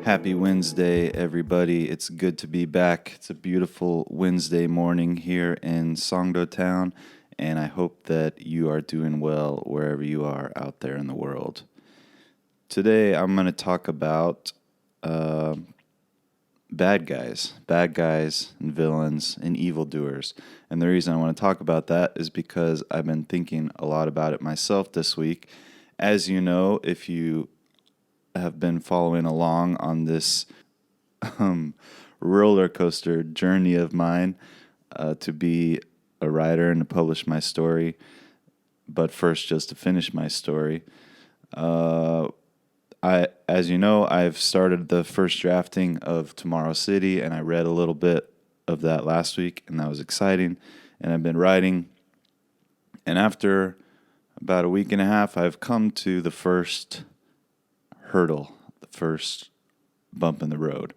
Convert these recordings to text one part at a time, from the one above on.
Happy Wednesday, everybody. It's good to be back. It's a beautiful Wednesday morning here in Songdo Town, and I hope that you are doing well wherever you are out there in the world. Today, I'm going to talk about bad guys and villains and evildoers. And the reason I want to talk about that is because I've been thinking a lot about it myself this week. As you know, if you have been following along on this roller coaster journey of mine to be a writer and to publish my story. But first, just to finish my story, as you know, I've started the first drafting of Tomorrow City, and I read a little bit of that last week, and that was exciting. And I've been writing, and after about a week and a half, I've come to the first hurdle, the first bump in the road.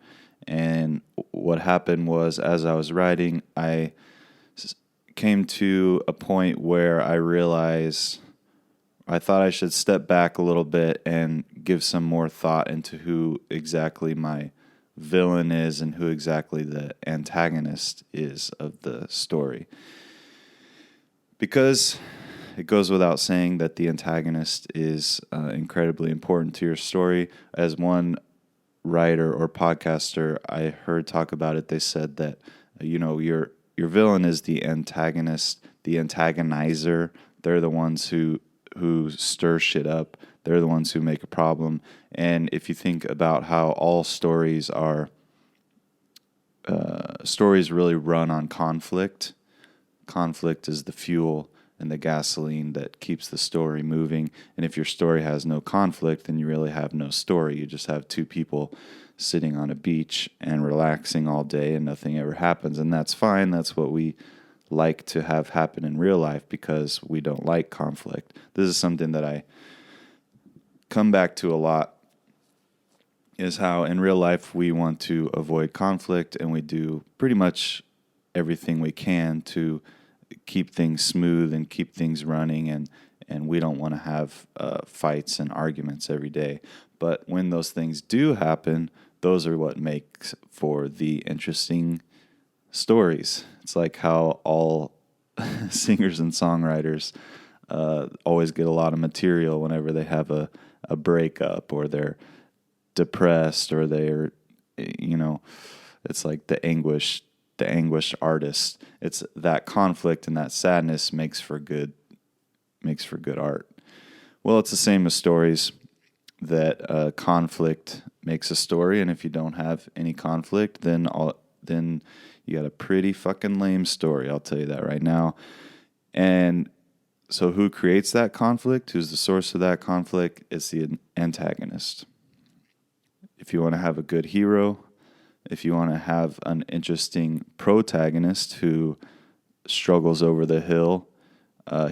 And what happened was, as I was writing, I came to a point where I realized I thought I should step back a little bit and give some more thought into who exactly my villain is and who exactly the antagonist is of the story. Because it goes without saying that the antagonist is incredibly important to your story. As one writer or podcaster I heard talk about it, they said that your villain is the antagonist, the antagonizer. They're the ones who stir shit up. They're the ones who make a problem. And if you think about how all stories are, stories really run on conflict. Conflict is the fuel and the gasoline that keeps the story moving. And if your story has no conflict, then you really have no story. You just have two people sitting on a beach and relaxing all day and nothing ever happens. And that's fine. That's what we like to have happen in real life because we don't like conflict. This is something that I come back to a lot, is how in real life we want to avoid conflict, and we do pretty much everything we can to keep things smooth and keep things running, and we don't want to have fights and arguments every day. But when those things do happen, those are what makes for the interesting stories. It's like how all singers and songwriters always get a lot of material whenever they have a breakup, or they're depressed, or they're, it's like the anguished artist. It's that conflict and that sadness makes for good art. Well, it's the same as stories, that conflict makes a story, and if you don't have any conflict, then you got a pretty fucking lame story, I'll tell you that right now. And so who creates that conflict? Who's the source of that conflict? It's the antagonist. If you want to have a good hero, if you want to have an interesting protagonist who struggles over the hill,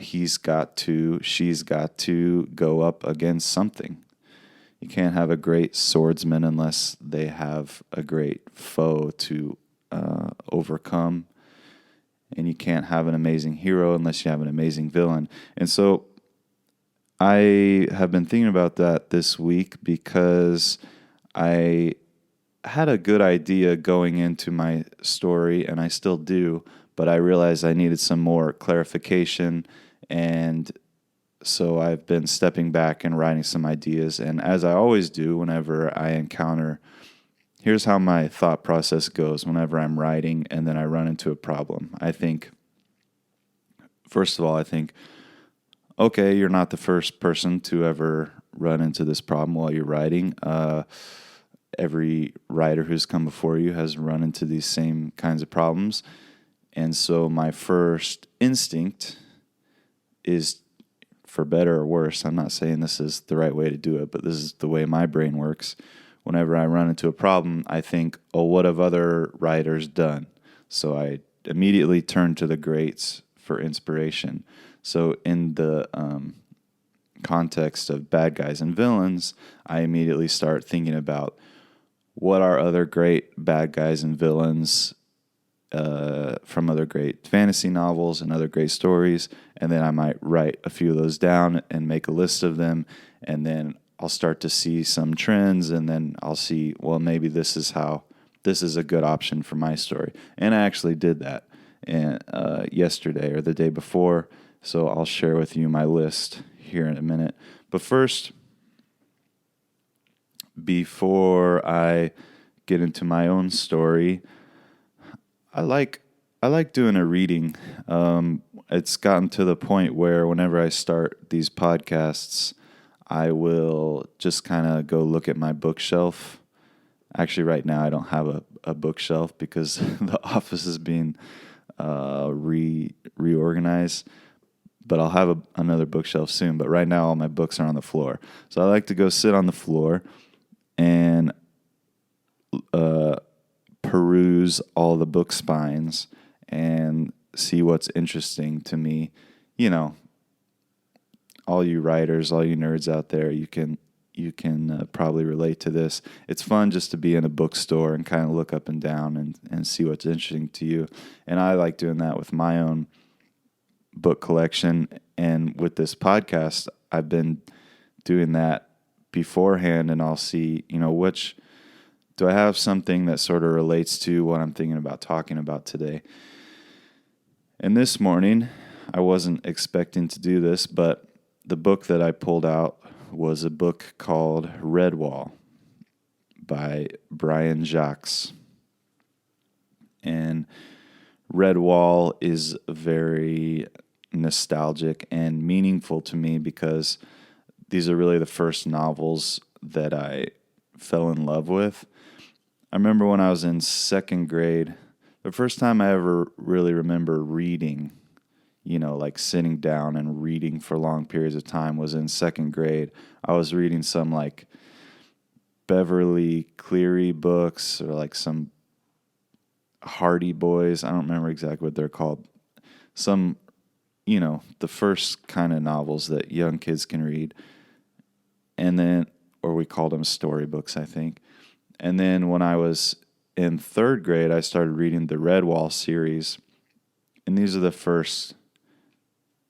she's got to go up against something. You can't have a great swordsman unless they have a great foe to overcome. And you can't have an amazing hero unless you have an amazing villain. And so I have been thinking about that this week because I had a good idea going into my story, and I still do, but I realized I needed some more clarification, and so I've been stepping back and writing some ideas. And as I always do whenever I encounter, here's how my thought process goes whenever I'm writing and then I run into a problem. First of all, okay, you're not the first person to ever run into this problem while you're writing. Every writer who's come before you has run into these same kinds of problems. And so my first instinct is, for better or worse, I'm not saying this is the right way to do it, but this is the way my brain works. Whenever I run into a problem, I think, oh, what have other writers done? So I immediately turn to the greats for inspiration. So in the context of bad guys and villains, I immediately start thinking about what are other great bad guys and villains from other great fantasy novels and other great stories, and then I might write a few of those down and make a list of them, and then I'll start to see some trends, and then I'll see, well, maybe this is a good option for my story. And I actually did that yesterday or the day before, so I'll share with you my list here in a minute. But first, before I get into my own story, I like doing a reading. It's gotten to the point where whenever I start these podcasts, I will just kind of go look at my bookshelf. Actually, right now I don't have a bookshelf because the office is being reorganized. But I'll have another bookshelf soon. But right now all my books are on the floor. So I like to go sit on the floor and peruse all the book spines and see what's interesting to me. You know, all you writers, all you nerds out there, you can probably relate to this. It's fun just to be in a bookstore and kind of look up and down and see what's interesting to you. And I like doing that with my own book collection. And with this podcast, I've been doing that beforehand, and I'll see, which do I have something that sort of relates to what I'm thinking about talking about today. And this morning, I wasn't expecting to do this, but the book that I pulled out was a book called Redwall by Brian Jacques. And Redwall is very nostalgic and meaningful to me because these are really the first novels that I fell in love with. I remember when I was in second grade, the first time I ever really remember reading, like sitting down and reading for long periods of time, was in second grade. I was reading some like Beverly Cleary books or like some Hardy Boys. I don't remember exactly what they're called. Some, the first kind of novels that young kids can read. And then, or we called them storybooks, I think. And then when I was in third grade, I started reading the Redwall series. And these are the first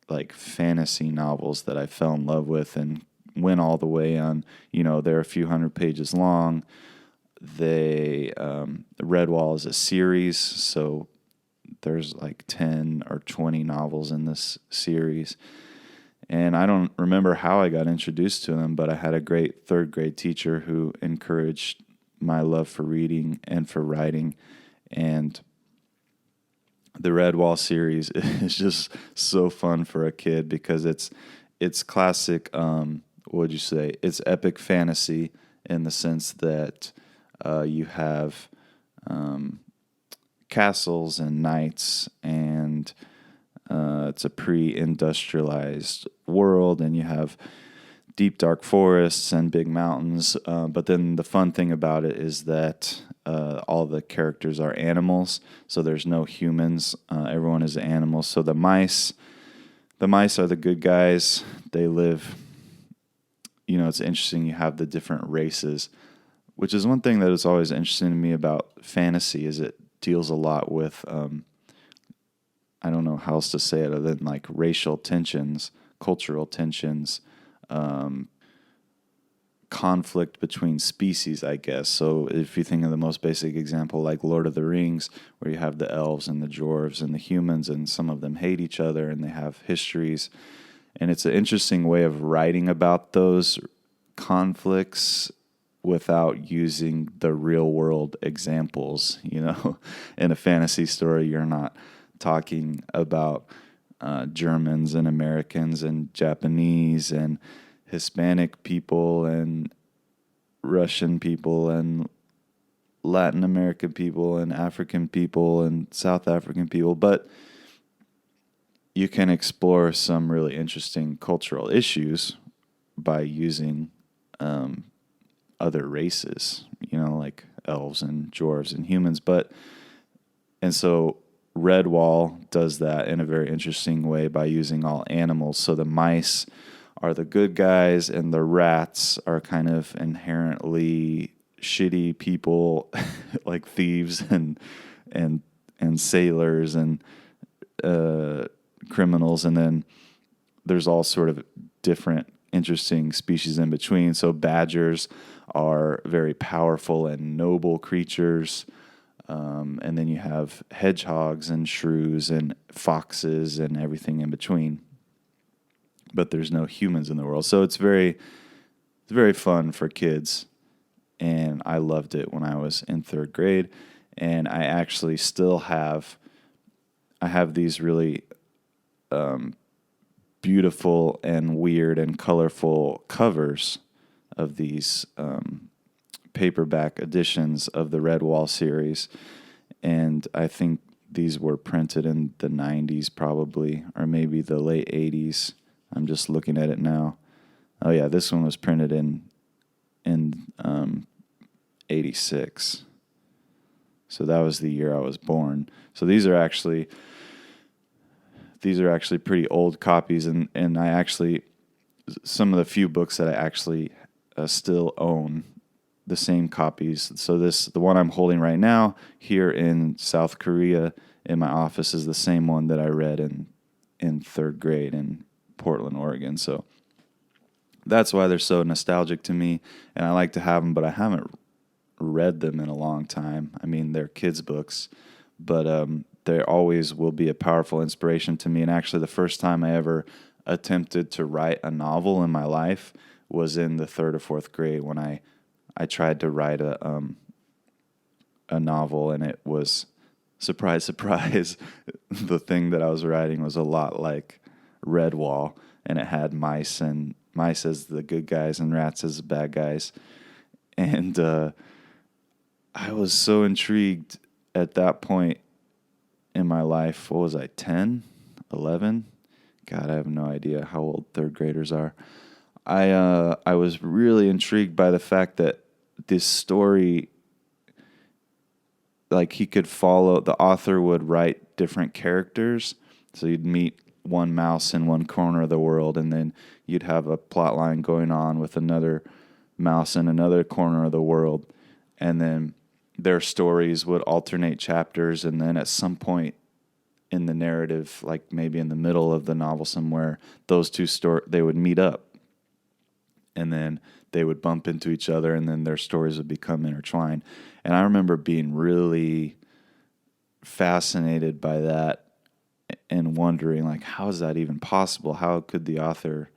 like fantasy novels that I fell in love with and went all the way on. They're a few hundred pages long. Redwall is a series, so there's like 10 or 20 novels in this series. And I don't remember how I got introduced to them, but I had a great third grade teacher who encouraged my love for reading and for writing. And the Redwall series is just so fun for a kid because it's classic, what would you say? It's epic fantasy in the sense that you have castles and knights, and it's a pre-industrialized world, and you have deep, dark forests and big mountains. But then the fun thing about it is that all the characters are animals, so there's no humans. Everyone is animals. So the mice are the good guys. They live, it's interesting. You have the different races, which is one thing that is always interesting to me about fantasy, is it deals a lot with, I don't know how else to say it other than like racial tensions, cultural tensions, conflict between species, I guess. So if you think of the most basic example, like Lord of the Rings, where you have the elves and the dwarves and the humans, and some of them hate each other and they have histories. And it's an interesting way of writing about those conflicts without using the real world examples. In a fantasy story, you're not talking about Germans and Americans and Japanese and Hispanic people and Russian people and Latin American people and African people and South African people, but you can explore some really interesting cultural issues by using other races, like elves and dwarves and humans. And so Redwall does that in a very interesting way by using all animals. So the mice are the good guys, and the rats are kind of inherently shitty people, like thieves and and sailors and criminals, and then there's all sort of different interesting species in between. So badgers are very powerful and noble creatures. And then you have hedgehogs and shrews and foxes and everything in between. But there's no humans in the world. So it's very fun for kids. And I loved it when I was in third grade. And I actually still have these really beautiful and weird and colorful covers of these paperback editions of the Redwall series. And I think these were printed in the 90s probably, or maybe the late 80s. I'm just looking at it now. Oh yeah, this one was printed in 86. So that was the year I was born. So these are actually pretty old copies, and I actually, some of the few books that I actually still own the same copies. So the one I'm holding right now here in South Korea in my office is the same one that I read in third grade in Portland, Oregon. So that's why they're so nostalgic to me, and I like to have them, but I haven't read them in a long time. I mean, they're kids' books, but they always will be a powerful inspiration to me. And actually, the first time I ever attempted to write a novel in my life was in the third or fourth grade when I tried to write a novel, and it was, surprise, surprise, the thing that I was writing was a lot like Redwall, and it had mice as the good guys and rats as the bad guys. And I was so intrigued at that point in my life. What was I, 10, 11? God, I have no idea how old third graders are. I was really intrigued by the fact that this story, like he could follow, the author would write different characters. So you'd meet one mouse in one corner of the world, and then you'd have a plot line going on with another mouse in another corner of the world. And then their stories would alternate chapters, and then at some point in the narrative, like maybe in the middle of the novel somewhere, those two they would meet up. And then they would bump into each other, and then their stories would become intertwined. And I remember being really fascinated by that and wondering, like, how is that even possible? How could the author...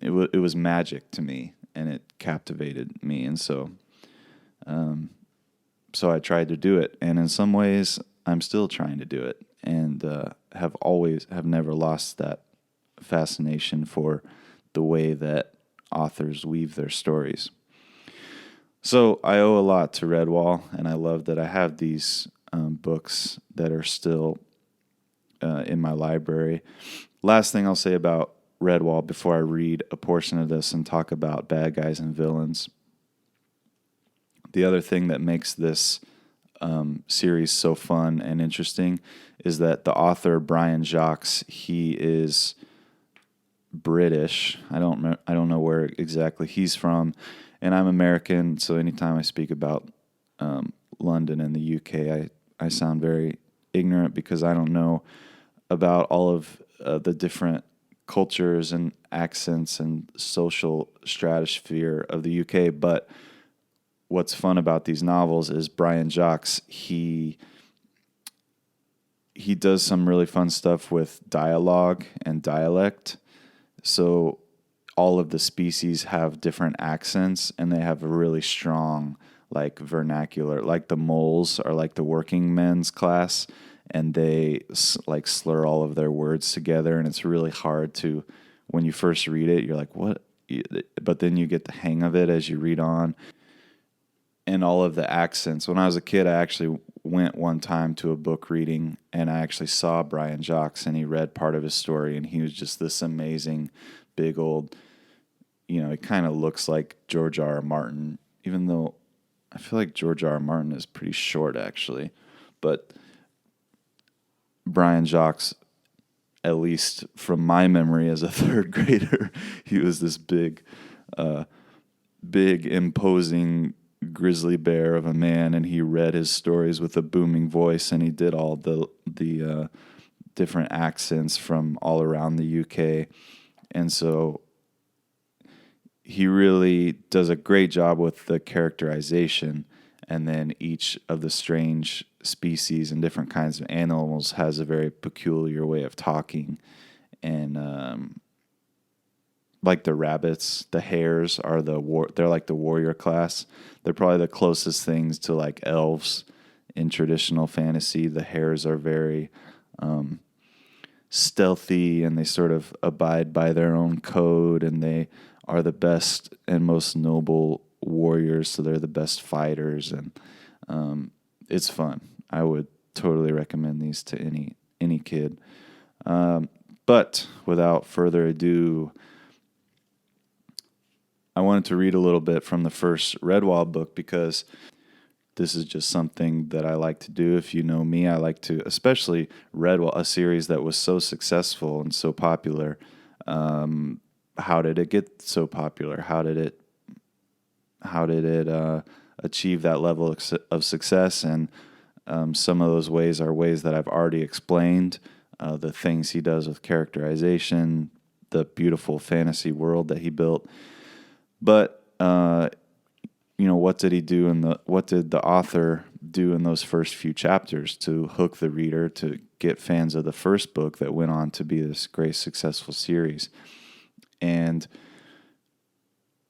It was magic to me, and it captivated me. And so I tried to do it. And in some ways, I'm still trying to do it, and have never lost that fascination for the way that authors weave their stories. So I owe a lot to Redwall, and I love that I have these books that are still in my library. Last thing I'll say about Redwall before I read a portion of this and talk about bad guys and villains. The other thing that makes this series so fun and interesting is that the author, Brian Jacques, he is British. I don't know where exactly he's from, and I'm American. So anytime I speak about London and the UK, I sound very ignorant because I don't know about all of the different cultures and accents and social stratosphere of the UK. But what's fun about these novels is Brian Jacques, he does some really fun stuff with dialogue and dialect. So all of the species have different accents, and they have a really strong, like, vernacular. Like the moles are like the working men's class, and they like slur all of their words together, and it's really hard to, when you first read it, you're like, what? But then you get the hang of it as you read on. And all of the accents. When I was a kid, I actually went one time to a book reading, and I actually saw Brian Jacques, and he read part of his story, and he was just this amazing, big old, he kind of looks like George R. R. Martin, even though I feel like George R. R. Martin is pretty short, actually. But Brian Jacques at least from my memory as a third grader, he was this big, imposing grizzly bear of a man, and he read his stories with a booming voice, and he did all the different accents from all around the UK. And so he really does a great job with the characterization, and then each of the strange species and different kinds of animals has a very peculiar way of talking. And like the rabbits, the hares are they're like the warrior class. They're probably the closest things to like elves in traditional fantasy. The hares are very stealthy, and they sort of abide by their own code, and they are the best and most noble warriors, so they're the best fighters, and it's fun. I would totally recommend these to any kid. But without further ado, I wanted to read a little bit from the first Redwall book, because this is just something that I like to do. If you know me, I like to, especially Redwall, a series that was so successful and so popular. How did it get so popular? How did it achieve that level of success? And some of those ways are ways that I've already explained. The things he does with characterization, the beautiful fantasy world that he built. But what did he do, and what did the author do in those first few chapters to hook the reader, to get fans of the first book that went on to be this great successful series? And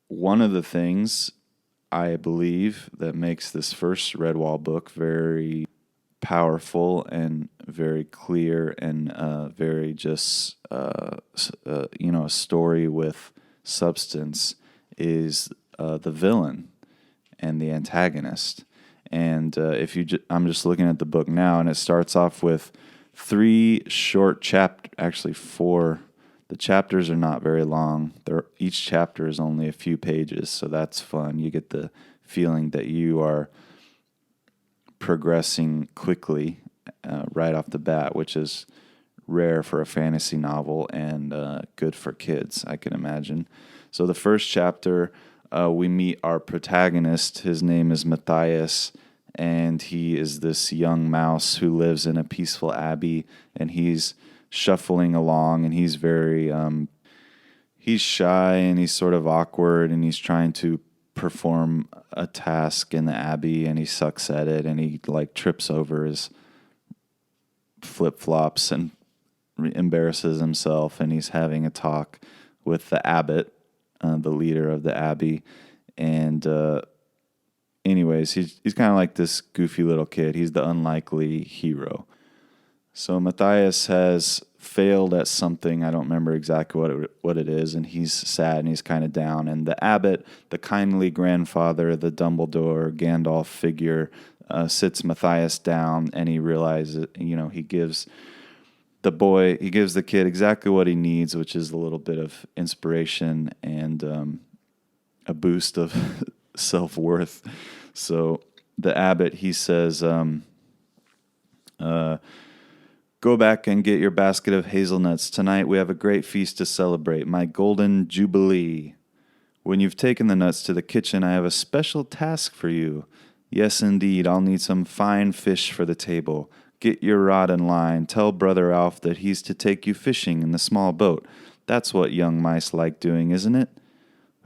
one of the things I believe that makes this first Redwall book very powerful and very clear and very just a story with substance is the villain and the antagonist. And I'm just looking at the book now, and it starts off with 3 short chapters, actually 4. The chapters are not very long. Each chapter is only a few pages, so that's fun. You get the feeling that you are progressing quickly right off the bat, which is rare for a fantasy novel and good for kids, I can imagine. So the first chapter, we meet our protagonist. His name is Matthias, and he is this young mouse who lives in a peaceful abbey, and he's shuffling along, and he's very he's shy, and he's sort of awkward, and he's trying to perform a task in the abbey, and he sucks at it, and he like trips over his flip-flops and embarrasses himself, and he's having a talk with the abbot, the leader of the abbey. And anyways, he's kind of like this goofy little kid. He's the unlikely hero. So Matthias has failed at something. I don't remember exactly what it is, and he's sad and he's kind of down. And the abbot, the kindly grandfather, the Dumbledore, Gandalf figure, sits Matthias down, and he realizes, he gives the kid exactly what he needs, which is a little bit of inspiration and a boost of self-worth. So the abbot, he says, go back and get your basket of hazelnuts. Tonight we have a great feast to celebrate, my golden jubilee. When you've taken the nuts to the kitchen, I have a special task for you. Yes, indeed, I'll need some fine fish for the table. Get your rod and line. Tell Brother Alf that he's to take you fishing in the small boat. That's what young mice like doing, isn't it?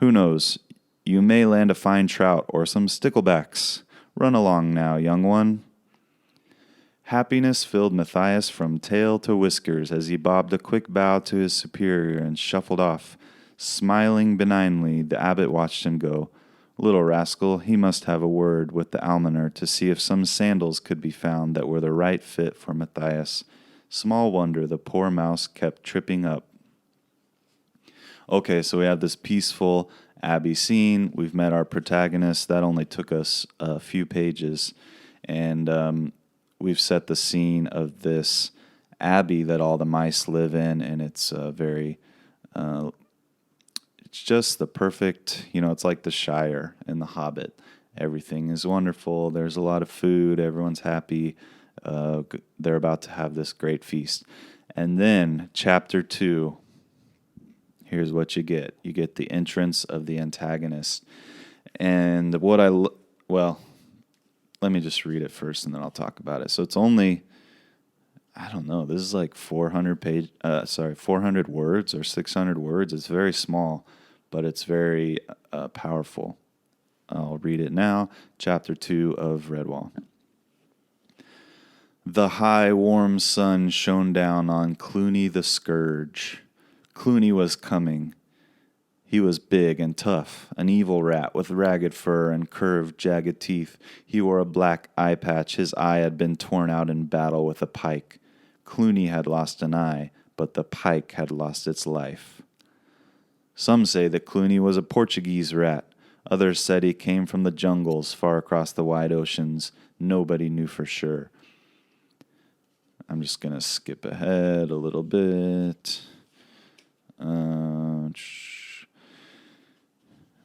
Who knows? You may land a fine trout or some sticklebacks. Run along now, young one. Happiness filled Matthias from tail to whiskers as he bobbed a quick bow to his superior and shuffled off. Smiling benignly, the abbot watched him go. Little rascal, he must have a word with the almoner to see if some sandals could be found that were the right fit for Matthias. Small wonder the poor mouse kept tripping up. Okay, so we have this peaceful abbey scene. We've met our protagonist. That only took us a few pages. And we've set the scene of this abbey that all the mice live in, and it's very... it's just the perfect, it's like the Shire and the Hobbit. Everything is wonderful. There's a lot of food. Everyone's happy. They're about to have this great feast. And then chapter 2, here's what you get. You get the entrance of the antagonist. And well, let me just read it first and then I'll talk about it. So it's only, I don't know, this is like 400 words or 600 words. It's very small, but it's very powerful. I'll read it now. Chapter 2 of Redwall. The high, warm sun shone down on Clooney the Scourge. Clooney was coming. He was big and tough, an evil rat with ragged fur and curved, jagged teeth. He wore a black eye patch. His eye had been torn out in battle with a pike. Clooney had lost an eye, but the pike had lost its life. Some say that Clooney was a Portuguese rat. Others said he came from the jungles far across the wide oceans. Nobody knew for sure. I'm just going to skip ahead a little bit.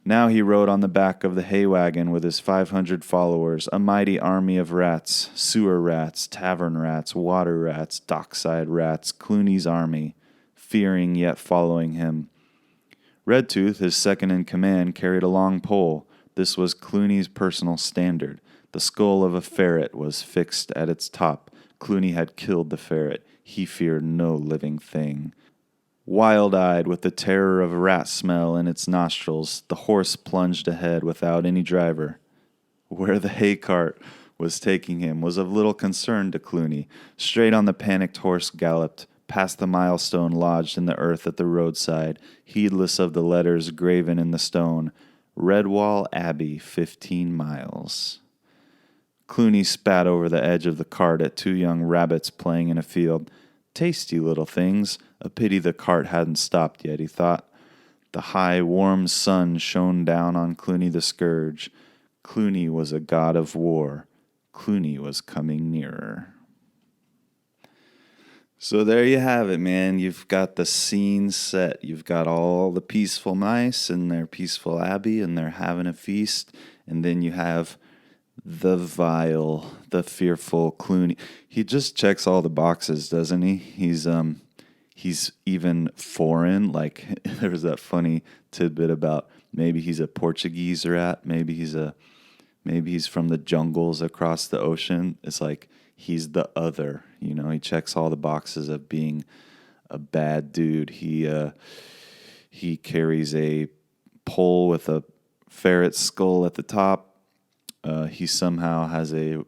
Now he rode on the back of the hay wagon with his 500 followers, a mighty army of rats, sewer rats, tavern rats, water rats, dockside rats, Clooney's army, fearing yet following him. Redtooth, his second in command, carried a long pole. This was Clooney's personal standard. The skull of a ferret was fixed at its top. Clooney had killed the ferret. He feared no living thing. Wild-eyed with the terror of rat smell in its nostrils, the horse plunged ahead without any driver. Where the hay cart was taking him was of little concern to Clooney. Straight on the panicked horse galloped, past the milestone lodged in the earth at the roadside, heedless of the letters graven in the stone, Redwall Abbey, 15 miles. Clooney spat over the edge of the cart at 2 young rabbits playing in a field. Tasty little things. A pity the cart hadn't stopped yet, he thought. The high, warm sun shone down on Clooney the Scourge. Clooney was a god of war. Clooney was coming nearer. So there you have it, man. You've got the scene set. You've got all the peaceful mice in their peaceful abbey, and they're having a feast. And then you have the vile, the fearful Clooney. He just checks all the boxes, doesn't he? He's even foreign. Like, there was that funny tidbit about maybe he's a Portuguese rat, maybe he's from the jungles across the ocean. It's like he's the other, you know. He checks all the boxes of being a bad dude. He carries a pole with a ferret skull at the top. He somehow has a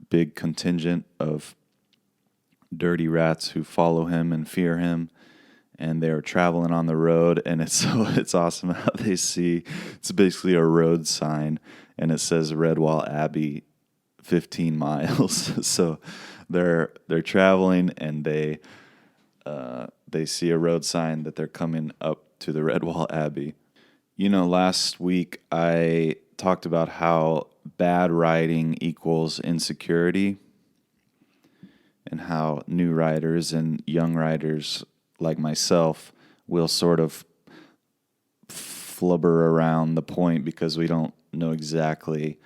big contingent of dirty rats who follow him and fear him, and they're traveling on the road, and it's awesome how they see, it's basically a road sign, and it says Redwall Abbey, 15 miles. So they're traveling, and they see a road sign that they're coming up to the Redwall Abbey. You know, last week I talked about how bad writing equals insecurity, and how new writers and young writers like myself will sort of flubber around the point because we don't know exactly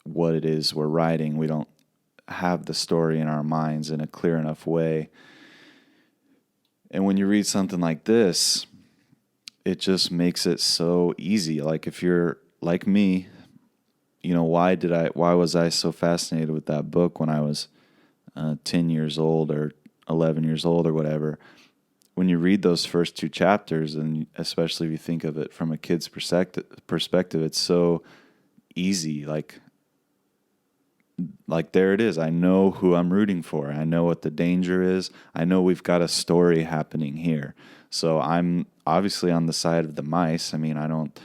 what it is we're writing. We don't have the story in our minds in a clear enough way. And when you read something like this, it just makes it so easy. Like, if you're like me, you know, why was I so fascinated with that book when I was 10 years old or 11 years old or whatever? When you read those first 2 chapters, and especially if you think of it from a kid's perspective, it's so easy. Like there it is. I know who I'm rooting for. I know what the danger is. I know we've got a story happening here. So I'm obviously on the side of the mice. I mean, I don't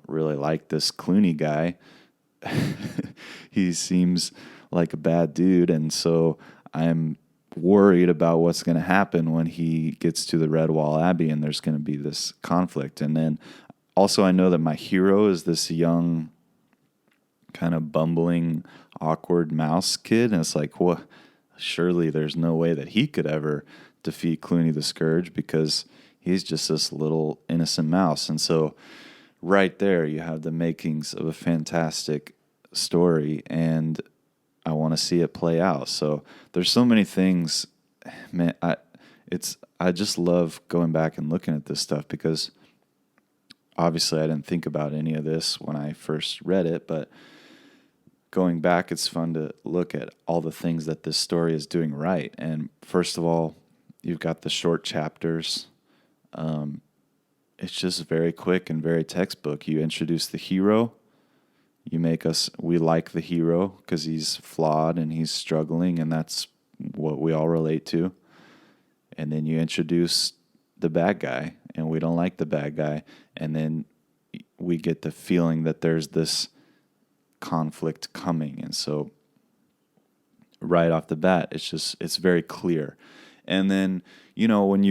really like this Clooney guy. He seems like a bad dude, and so I'm worried about what's going to happen when he gets to the Redwall Abbey, and there's going to be this conflict. And then also I know that my hero is this young, kind of bumbling, awkward mouse kid, and it's like, well, surely there's no way that he could ever defeat Clooney the Scourge because he's just this little innocent mouse. And so right there you have the makings of a fantastic story, and I want to see it play out. So there's so many things man, I just love going back and looking at this stuff because obviously I didn't think about any of this when I first read it, but going back, it's fun to look at all the things that this story is doing right. And first of all, you've got the short chapters. It's just very quick and very textbook. You introduce the hero. We like the hero because he's flawed and he's struggling, and that's what we all relate to. And then you introduce the bad guy, and we don't like the bad guy. And then we get the feeling that there's this conflict coming. And so right off the bat, it's very clear. And then, when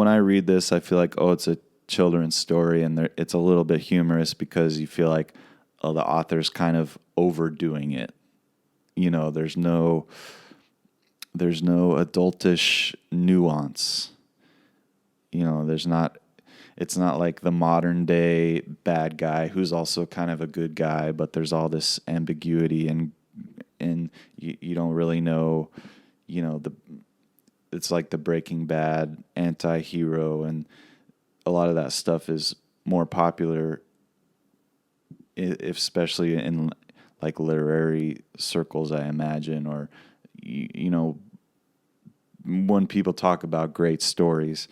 I read this, I feel like, oh, it's a children's story, and it's a little bit humorous because you feel like, oh, the author's kind of overdoing it. There's no adultish nuance. It's not like the modern day bad guy who's also kind of a good guy, but there's all this ambiguity and you don't really know, it's like the Breaking Bad anti-hero, and a lot of that stuff is more popular, especially in like literary circles, I imagine, or, when people talk about great stories,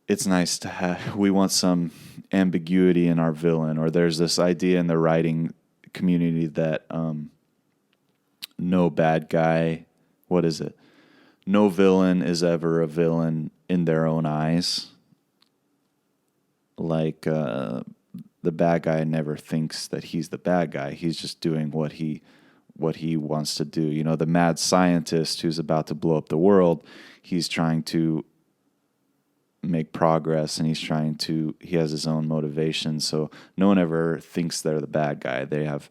it's nice to we want some ambiguity in our villain, or there's this idea in the writing community that no bad guy, what is it? No villain is ever a villain in their own eyes. Like the bad guy never thinks that he's the bad guy. He's just doing what he wants to do. The mad scientist who's about to blow up the world, he's trying to make progress, and he has his own motivation. So no one ever thinks they're the bad guy. They have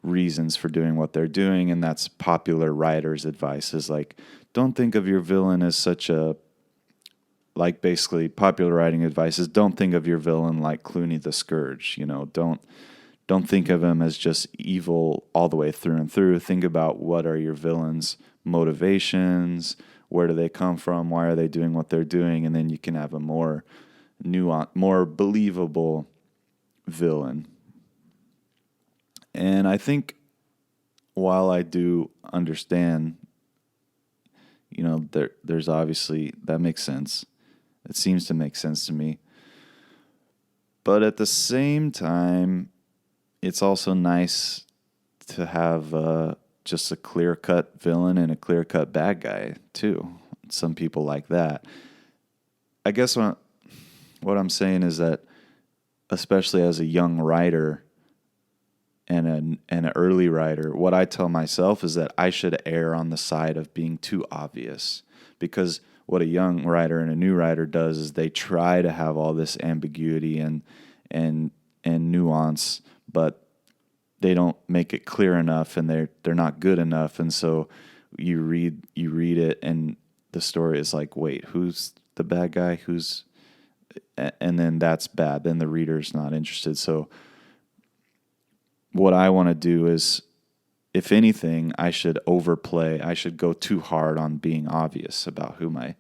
reasons for doing what they're doing, and that's popular writers' advice is like, don't think of your villain as basically popular writing advice is don't think of your villain like Clooney the Scourge. Don't think of him as just evil all the way through and through. Think about what are your villain's motivations, where do they come from, why are they doing what they're doing, and then you can have a more nuanced, more believable villain. And I think while I do understand, there's obviously, that makes sense. It seems to make sense to me. But at the same time, it's also nice to have just a clear-cut villain and a clear-cut bad guy, too. Some people like that. I guess what I'm saying is that, especially as a young writer and an early writer, what I tell myself is that I should err on the side of being too obvious. Because what a young writer and a new writer does is they try to have all this ambiguity and nuance, but they don't make it clear enough, and they're not good enough. And so you read it, and the story is like, wait, who's the bad guy? And then that's bad. Then the reader's not interested. So what I want to do is, if anything, I should overplay. I should go too hard on being obvious about who my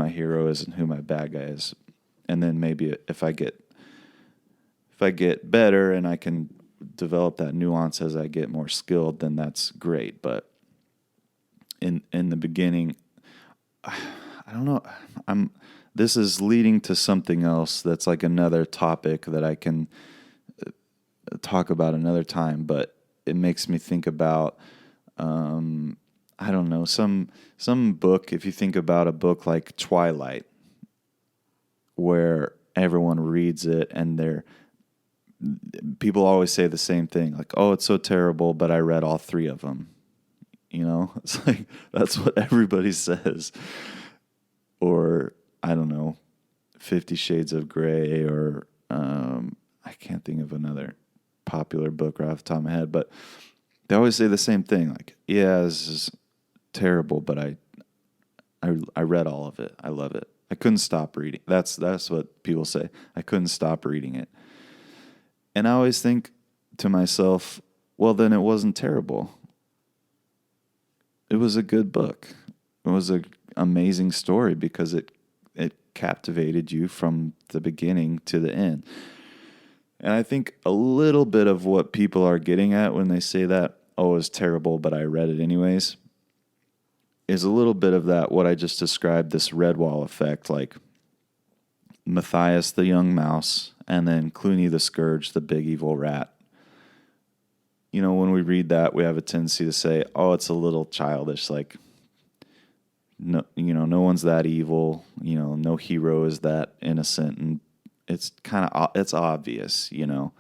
hero is and who my bad guy is. And then maybe if I get better and I can develop that nuance as I get more skilled, then that's great. But in the beginning, I don't know. This is leading to something else that's like another topic that I can talk about another time, but it makes me think about, I don't know, some book. If you think about a book like Twilight, where everyone reads it and people always say the same thing, like, oh, it's so terrible, but I read all 3 of them. It's like, that's what everybody says. Or, I don't know, 50 Shades of Grey, or I can't think of another popular book right off the top of my head, but they always say the same thing, like, yeah, this is terrible, but I read all of it. I love it. I couldn't stop reading. That's what people say. I couldn't stop reading it. And I always think to myself, well, then it wasn't terrible. it was a good book. It was an amazing story because it captivated you from the beginning to the end. And I think a little bit of what people are getting at when they say that, oh, it was terrible, but I read it anyways, is a little bit of that, what I just described, this Redwall effect, like Matthias the young mouse, and then Clooney the scourge, the big evil rat. You know, when we read that, we have a tendency to say, oh, it's a little childish, like, no, you know, no one's that evil, you know, no hero is that innocent, and it's it's obvious, you know.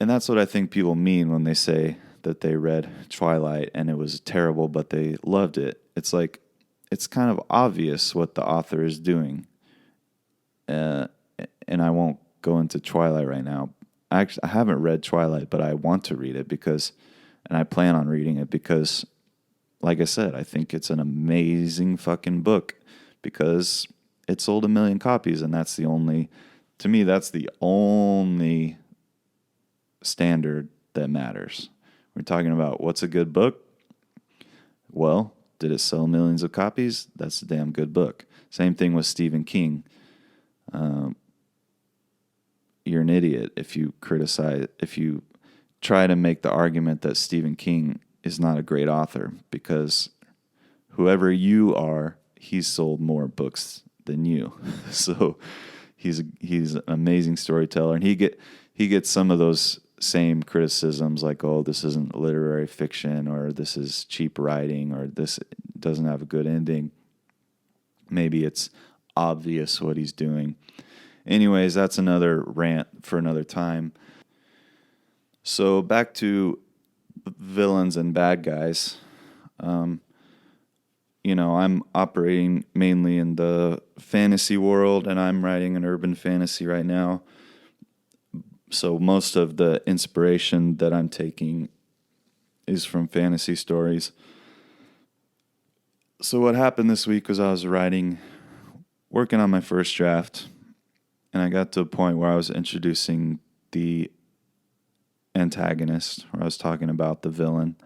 And that's what I think people mean when they say that they read Twilight and it was terrible, but they loved it. It's like, it's kind of obvious what the author is doing. And I won't go into Twilight right now. I haven't read Twilight, but I want to read it and I plan on reading it because, like I said, I think it's an amazing fucking book because it sold 1 million copies, and that's the only standard that matters. We're talking about what's a good book. Well, did it sell millions of copies? That's a damn good book. Same thing with Stephen King. You're an idiot if you try to make the argument that Stephen King is not a great author, because whoever you are, he's sold more books than you. So he's an amazing storyteller, and he gets some of those same criticisms like, oh, this isn't literary fiction, or this is cheap writing, or this doesn't have a good ending. Maybe it's obvious what he's doing. Anyways, that's another rant for another time. So back to villains and bad guys. You know, I'm operating mainly in the fantasy world, and I'm writing an urban fantasy right now. So most of the inspiration that I'm taking is from fantasy stories. So what happened this week was I was working on my first draft, and I got to a point where I was introducing the antagonist, where I was talking about the villain.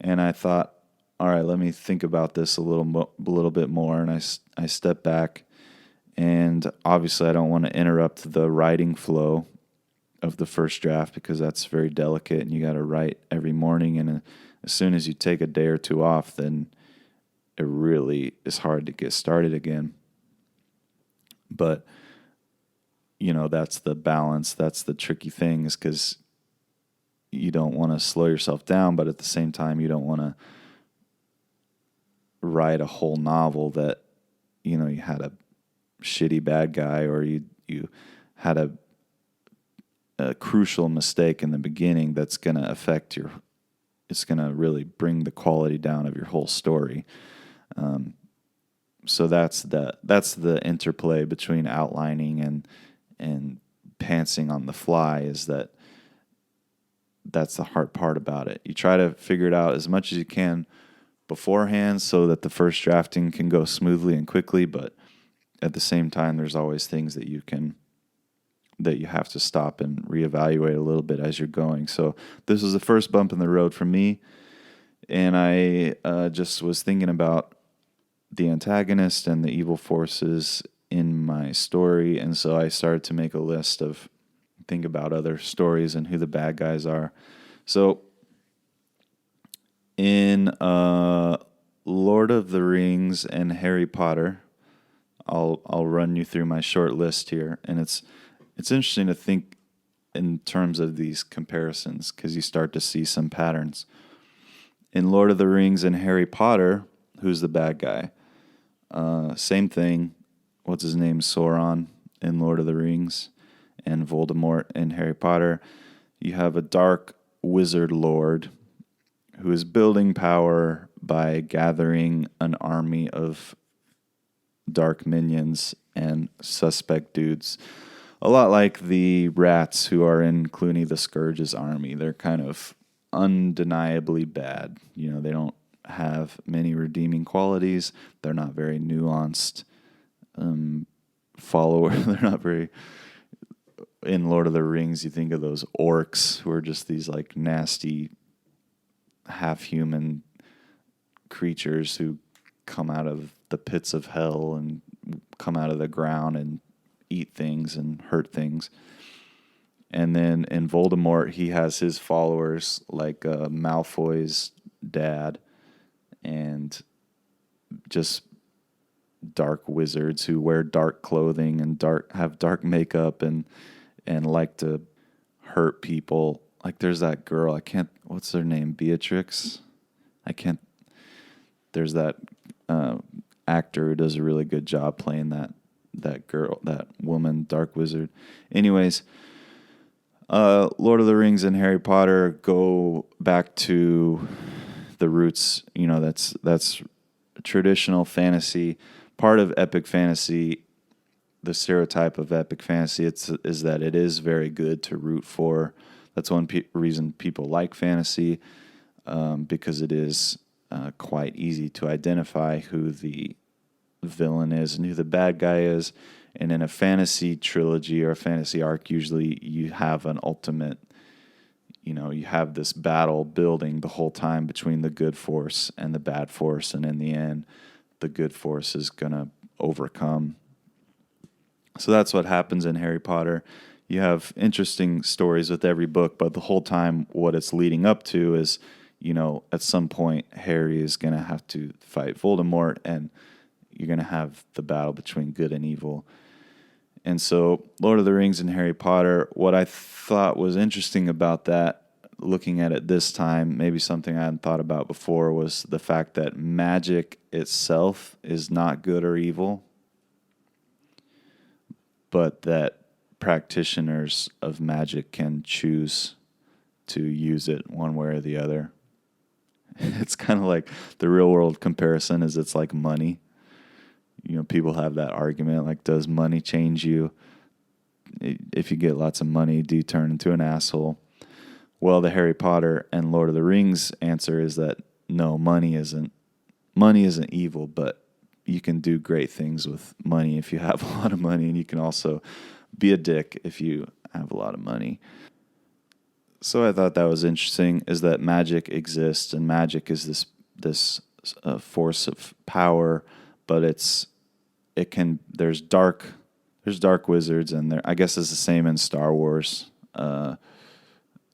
And I thought, all right, let me think about this a little bit more. And I stepped back, and obviously I don't want to interrupt the writing flow of the first draft because that's very delicate, and you got to write every morning. And as soon as you take a day or two off, then it really is hard to get started again. But you know, that's the balance. That's the tricky thing, is because you don't want to slow yourself down, but at the same time, you don't want to write a whole novel that, you know, you had a shitty bad guy, or you had a crucial mistake in the beginning that's going to affect it's going to really bring the quality down of your whole story. So that's the interplay between outlining and pantsing on the fly, is that's the hard part about it. You try to figure it out as much as you can beforehand so that the first drafting can go smoothly and quickly, but at the same time, there's always things that you have to stop and reevaluate a little bit as you're going. So this was the first bump in the road for me, and I just was thinking about the antagonist and the evil forces in my story, and so I started to make a list of think about other stories and who the bad guys are. So in Lord of the Rings and Harry Potter, I'll run you through my short list here, and it's interesting to think in terms of these comparisons because you start to see some patterns. In Lord of the Rings and Harry Potter, who's the bad guy? Same thing. What's his name? Sauron in Lord of the Rings, and Voldemort in Harry Potter. You have a dark wizard lord who is building power by gathering an army of dark minions and suspect dudes. A lot like the rats who are in Clooney the Scourge's army. They're kind of undeniably bad. You know, they don't have many redeeming qualities. They're not very nuanced follower. They're not very... In Lord of the Rings, you think of those orcs who are just these like nasty, half-human creatures who come out of the pits of hell and come out of the ground and eat things and hurt things. And then in Voldemort, he has his followers like Malfoy's dad and just dark wizards who wear dark clothing and have dark makeup and like to hurt people. Like there's that girl, what's her name? Beatrix? There's that actor who does a really good job playing that girl, that woman, dark wizard. Anyways, Lord of the Rings and Harry Potter go back to the roots. You know, that's traditional fantasy. Part of epic fantasy, the stereotype of epic fantasy, is that it is very good to root for. That's one reason people like fantasy, because it is quite easy to identify who the villain is and who the bad guy is. And in a fantasy trilogy or a fantasy arc, usually you have an ultimate, you have this battle building the whole time between the good force and the bad force. And in the end, the good force is going to overcome. So that's what happens in Harry Potter. You have interesting stories with every book, but the whole time what it's leading up to is, at some point Harry is going to have to fight Voldemort, and you're going to have the battle between good and evil. And so Lord of the Rings and Harry Potter, what I thought was interesting about that, looking at it this time, maybe something I hadn't thought about before, was the fact that magic itself is not good or evil, but that practitioners of magic can choose to use it one way or the other. It's kind of like the real world comparison is it's like money. People have that argument, like, does money change you? If you get lots of money, do you turn into an asshole? Well, the Harry Potter and Lord of the Rings answer is that no, money isn't evil, but you can do great things with money if you have a lot of money, and you can also be a dick if you have a lot of money. So I thought that was interesting, is that magic exists, and magic is this force of power, but there's dark wizards, and I guess it's the same in Star Wars.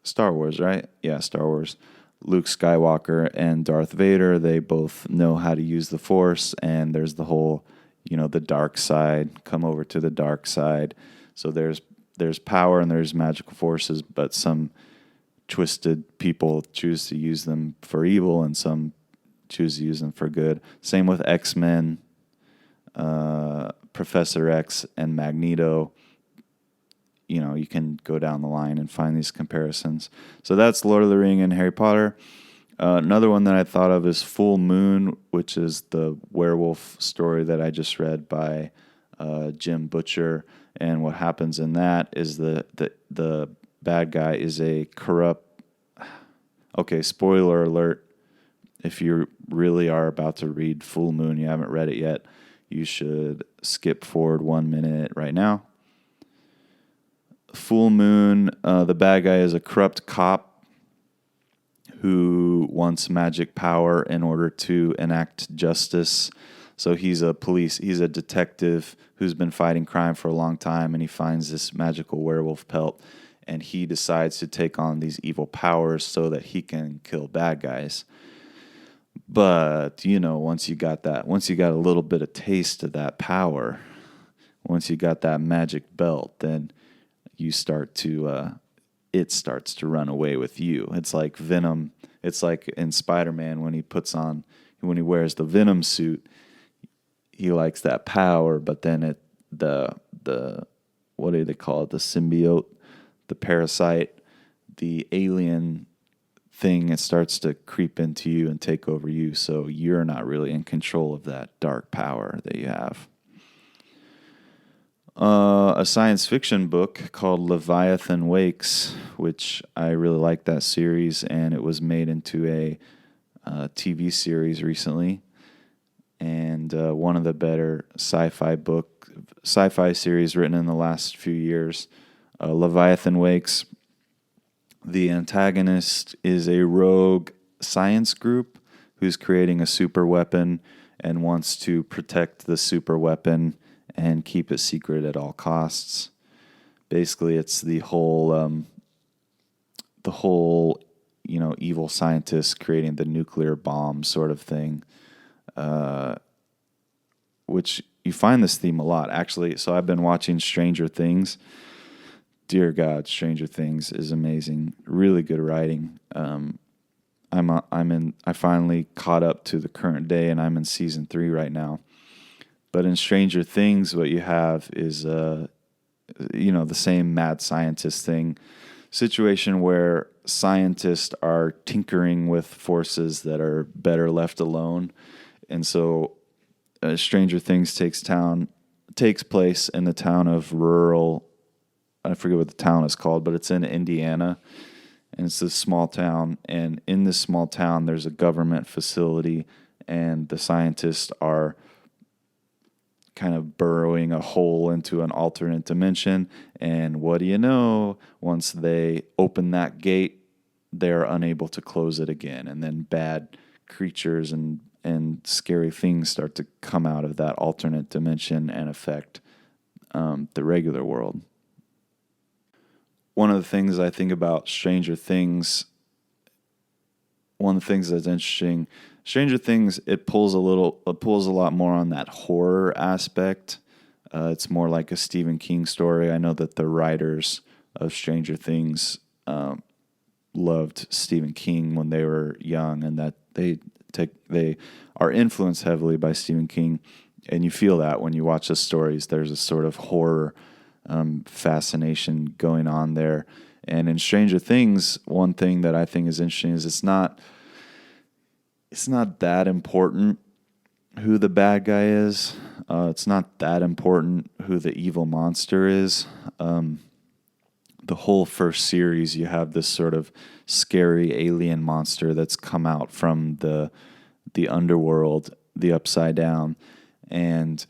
Star Wars, right? Yeah, Star Wars. Luke Skywalker and Darth Vader, they both know how to use the Force, and there's the whole, the dark side, come over to the dark side. So there's power and there's magical forces, but some twisted people choose to use them for evil and some choose to use them for good. Same with X-Men, Professor X and Magneto. You can go down the line and find these comparisons. So that's Lord of the Ring and Harry Potter. Another one that I thought of is Full Moon, which is the werewolf story that I just read by Jim Butcher. And what happens in that is the bad guy is a corrupt... Okay, spoiler alert. If you really are about to read Full Moon, you haven't read it yet, you should skip forward 1 minute right now. Full Moon, the bad guy is a corrupt cop who wants magic power in order to enact justice. So he's a detective who's been fighting crime for a long time, and he finds this magical werewolf pelt, and he decides to take on these evil powers so that he can kill bad guys. But, once you got a little bit of taste of that power, once you got that magic belt, then it starts to run away with you. It's like Venom. It's like in Spider-Man when he wears the Venom suit, he likes that power, but then the what do they call it? The symbiote, the parasite, the alien thing, it starts to creep into you and take over you, so you're not really in control of that dark power that you have. A science fiction book called Leviathan Wakes, which I really like that series, and it was made into a TV series recently. And one of the better sci-fi series written in the last few years. Leviathan Wakes. The antagonist is a rogue science group who's creating a super weapon and wants to protect the super weapon and keep it secret at all costs. Basically, it's the whole evil scientist creating the nuclear bomb sort of thing, which you find this theme a lot, actually. So I've been watching Stranger Things. Dear God, Stranger Things is amazing. Really good writing. I finally caught up to the current day, and I'm in season 3 right now. But in Stranger Things, what you have is, the same mad scientist thing, situation where scientists are tinkering with forces that are better left alone. And so Stranger Things takes place in the town of I forget what the town is called, but it's in Indiana. And it's this small town. And in this small town, there's a government facility, and the scientists are kind of burrowing a hole into an alternate dimension. And what do you know? Once they open that gate, they're unable to close it again. And then bad creatures and scary things start to come out of that alternate dimension and affect the regular world. One of the things I think about Stranger Things, one of the things that's interesting, Stranger Things, it pulls a lot more on that horror aspect. It's more like a Stephen King story. I know that the writers of Stranger Things loved Stephen King when they were young, and that they are influenced heavily by Stephen King, and you feel that when you watch the stories. There's a sort of horror fascination going on there. And in Stranger Things, one thing that I think is interesting is it's not that important who the bad guy is. It's not that important who the evil monster is. The whole first series, you have this sort of scary alien monster that's come out from the underworld, the Upside Down, and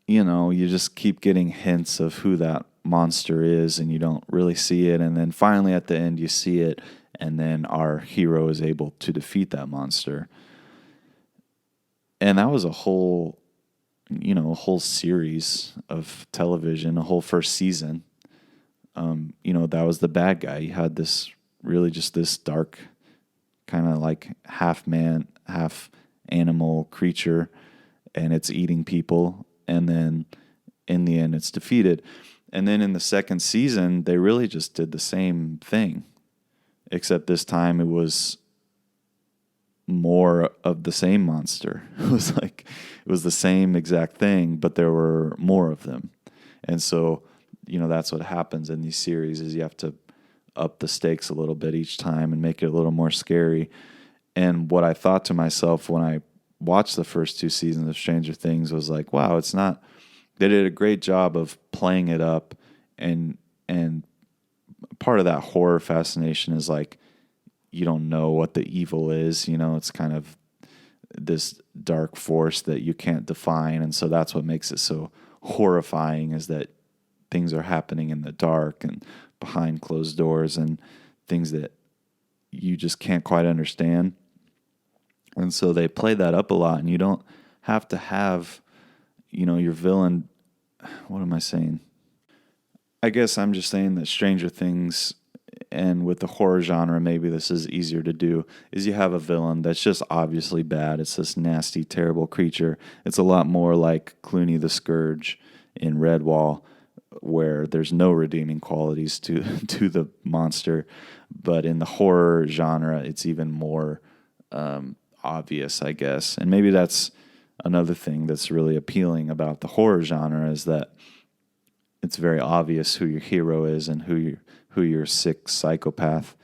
you just keep getting hints of who that monster is, and you don't really see it. And then finally at the end, you see it, and then our hero is able to defeat that monster. And that was a whole series of television, a whole first season. That was the bad guy. You had this really just this dark, kind of like half man, half animal creature, and it's eating people. And then in the end, it's defeated. And then in the second season, they really just did the same thing, except this time it was more of the same monster. It was the same exact thing, but there were more of them. And so, that's what happens in these series is you have to up the stakes a little bit each time and make it a little more scary. And what I thought to myself when I watched the first 2 seasons of Stranger Things was like, wow, they did a great job of playing it up, and part of that horror fascination is like you don't know what the evil is, it's kind of this dark force that you can't define, and so that's what makes it so horrifying is that things are happening in the dark and behind closed doors and things that you just can't quite understand. And so they play that up a lot, and you don't have to have, your villain. What am I saying? I guess I'm just saying that Stranger Things, and with the horror genre, maybe this is easier to do, is you have a villain that's just obviously bad. It's this nasty, terrible creature. It's a lot more like Clooney the Scourge in Redwall, where there's no redeeming qualities to the monster. But in the horror genre, it's even more obvious, I guess. And maybe that's another thing that's really appealing about the horror genre is that it's very obvious who your hero is and who your sick psychopath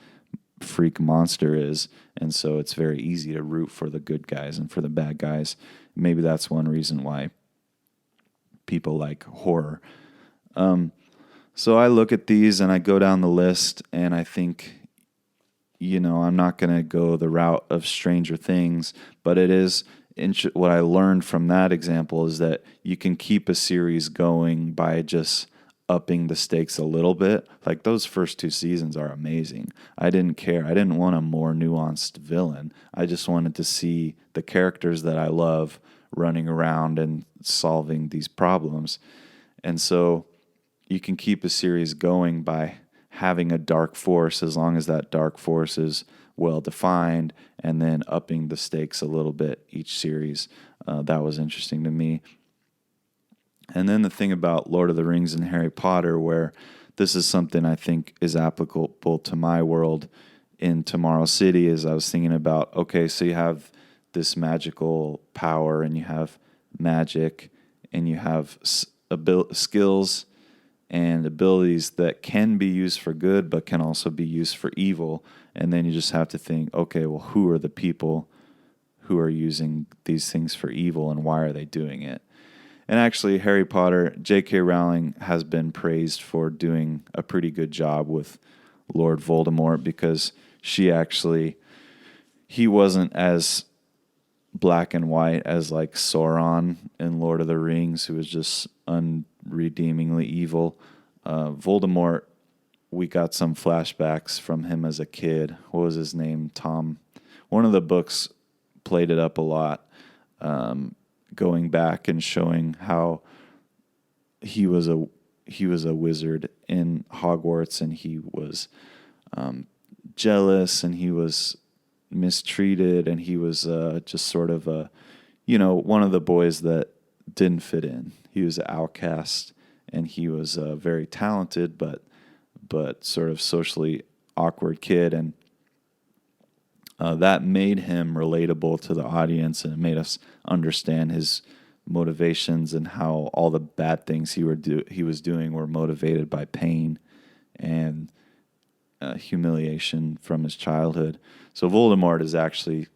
freak monster is. And so it's very easy to root for the good guys and for the bad guys. Maybe that's one reason why people like horror. So I look at these and I go down the list and I think, I'm not going to go the route of Stranger Things, but it is what I learned from that example is that you can keep a series going by just upping the stakes a little bit. Like those first 2 seasons are amazing. I didn't care. I didn't want a more nuanced villain. I just wanted to see the characters that I love running around and solving these problems. And so you can keep a series going by having a dark force as long as that dark force is well defined, and then upping the stakes a little bit each series. That was interesting to me. And then the thing about Lord of the Rings and Harry Potter, where this is something I think is applicable to my world in Tomorrow City, is I was thinking about, okay, so you have this magical power, and you have magic, and you have skills and abilities that can be used for good but can also be used for evil. And then you just have to think, okay, well, who are the people who are using these things for evil, and why are they doing it? And actually, Harry Potter, J.K. Rowling has been praised for doing a pretty good job with Lord Voldemort, because he wasn't as black and white as like Sauron in Lord of the Rings, who was just unredeemingly evil. Voldemort, we got some flashbacks from him as a kid. What was his name? Tom. One of the books played it up a lot, going back and showing how he was a wizard in Hogwarts, and he was jealous, and he was mistreated, and he was just sort of one of the boys that didn't fit in. He was an outcast, and he was a very talented but sort of socially awkward kid, and that made him relatable to the audience, and it made us understand his motivations and how all the bad things he was doing were motivated by pain and humiliation from his childhood. So Voldemort is actually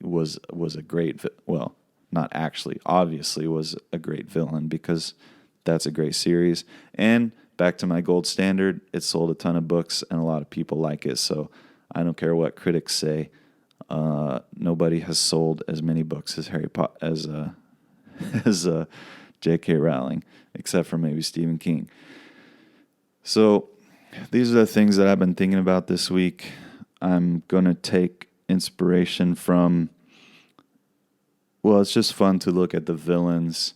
was a great, well, not actually, obviously was a great villain, because that's a great series. And back to my gold standard, it sold a ton of books and a lot of people like it. So I don't care what critics say. Nobody has sold as many books as Harry Potter as J.K. Rowling, except for maybe Stephen King. So these are the things that I've been thinking about this week. I'm going to take inspiration from, well, it's just fun to look at the villains,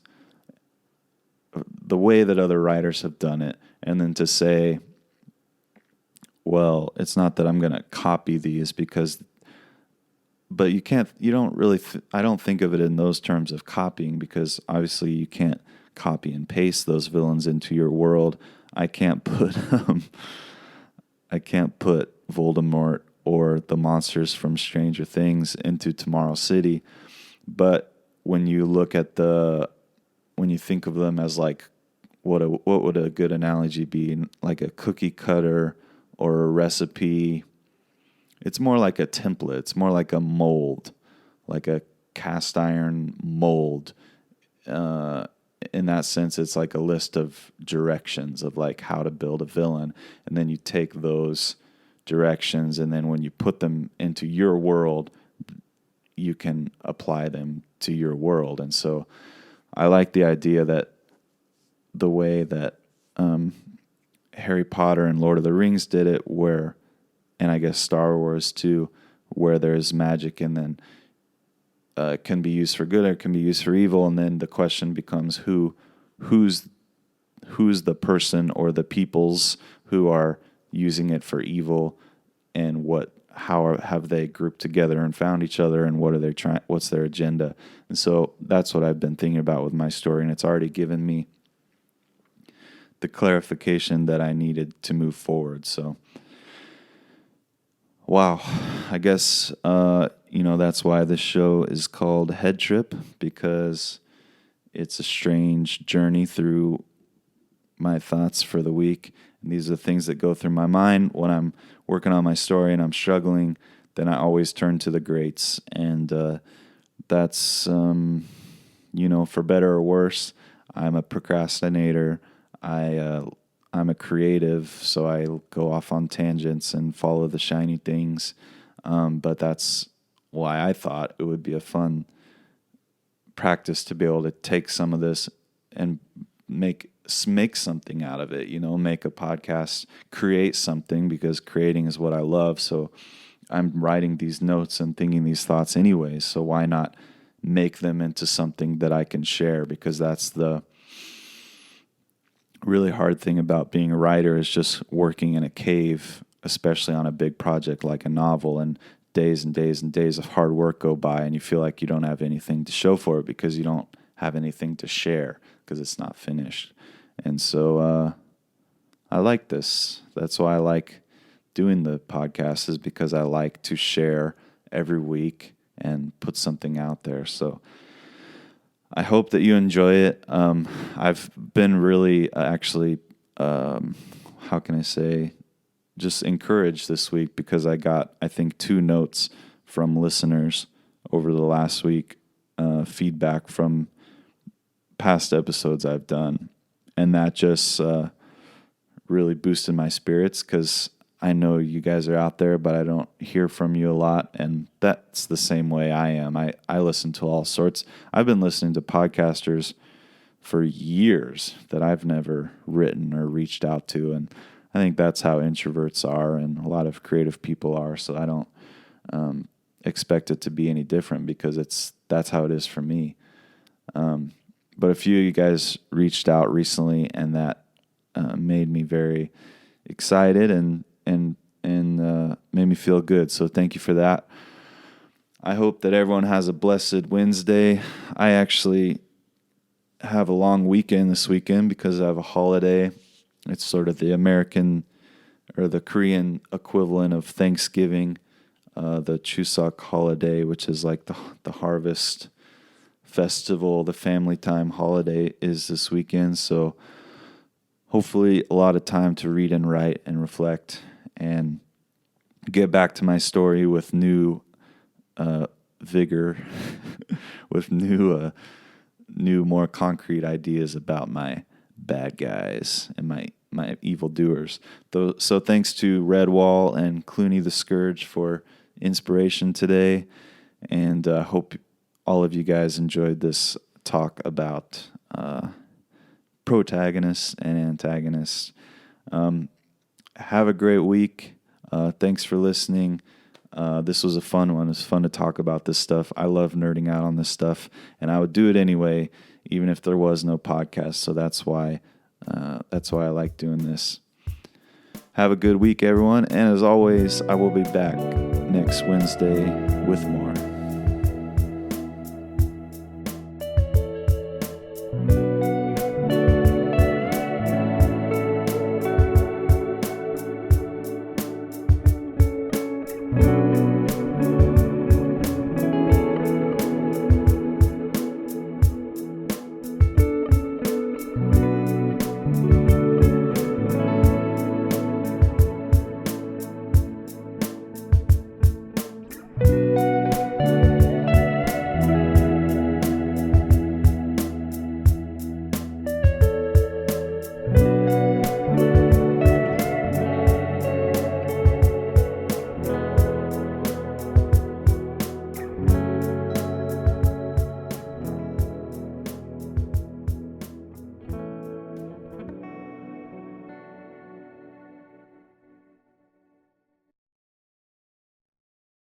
the way that other writers have done it, and then to say, well, it's not that I'm going to copy these, but I don't think of it in those terms of copying, because obviously you can't copy and paste those villains into your world. I can't put Voldemort or the monsters from Stranger Things into Tomorrow City. But when you think of them as like, what would a good analogy be? Like a cookie cutter or a recipe. It's more like a template. It's more like a mold, like a cast iron mold. In that sense, it's like a list of directions of like how to build a villain. And then you take those directions, and then when you put them into your world, you can apply them to your world. And so I like the idea that the way that Harry Potter and Lord of the Rings did it, and I guess Star Wars too, where there's magic, and then it can be used for good or it can be used for evil, and then the question becomes who's the person or the peoples who are using it for evil, and how have they grouped together and found each other, and what's their agenda. And so that's what I've been thinking about with my story, and it's already given me the clarification that I needed to move forward. So wow, I guess that's why this show is called Head Trip, because it's a strange journey through my thoughts for the week. And these are the things that go through my mind when I'm working on my story and I'm struggling. Then I always turn to the greats, and that's for better or worse. I'm a procrastinator. I'm a creative, so I go off on tangents and follow the shiny things. But that's why I thought it would be a fun practice to be able to take some of this and make make something out of it, make a podcast, create something, because creating is what I love. So I'm writing these notes and thinking these thoughts anyways. So why not make them into something that I can share? Because that's the really hard thing about being a writer, is just working in a cave, especially on a big project like a novel, and days and days and days of hard work go by, and you feel like you don't have anything to show for it because you don't have anything to share because it's not finished. And so I like this. That's why I like doing the podcast, is because I like to share every week and put something out there. So I hope that you enjoy it. I've been really how can I say, just encouraged this week, because I got, I think, 2 notes from listeners over the last week, feedback from past episodes I've done. And that just really boosted my spirits, because I know you guys are out there, but I don't hear from you a lot. And that's the same way I am. I listen to all sorts. I've been listening to podcasters for years that I've never written or reached out to. And I think that's how introverts are, and a lot of creative people are. So I don't expect it to be any different, because that's how it is for me. But a few of you guys reached out recently, and that made me very excited and made me feel good. So thank you for that. I hope that everyone has a blessed Wednesday. I actually have a long weekend this weekend because I have a holiday. It's sort of the American or the Korean equivalent of Thanksgiving, the Chuseok holiday, which is like the harvest festival, the family time holiday is this weekend. So hopefully a lot of time to read and write and reflect and get back to my story with new vigor, with new, more concrete ideas about my bad guys and my evildoers. So thanks to Redwall and Clooney the Scourge for inspiration today, and hope all of you guys enjoyed this talk about protagonists and antagonists. Have a great week. Thanks for listening. This was a fun one. It's fun to talk about this stuff. I love nerding out on this stuff, and I would do it anyway, even if there was no podcast. So that's why I like doing this. Have a good week, everyone. And as always, I will be back next Wednesday with more.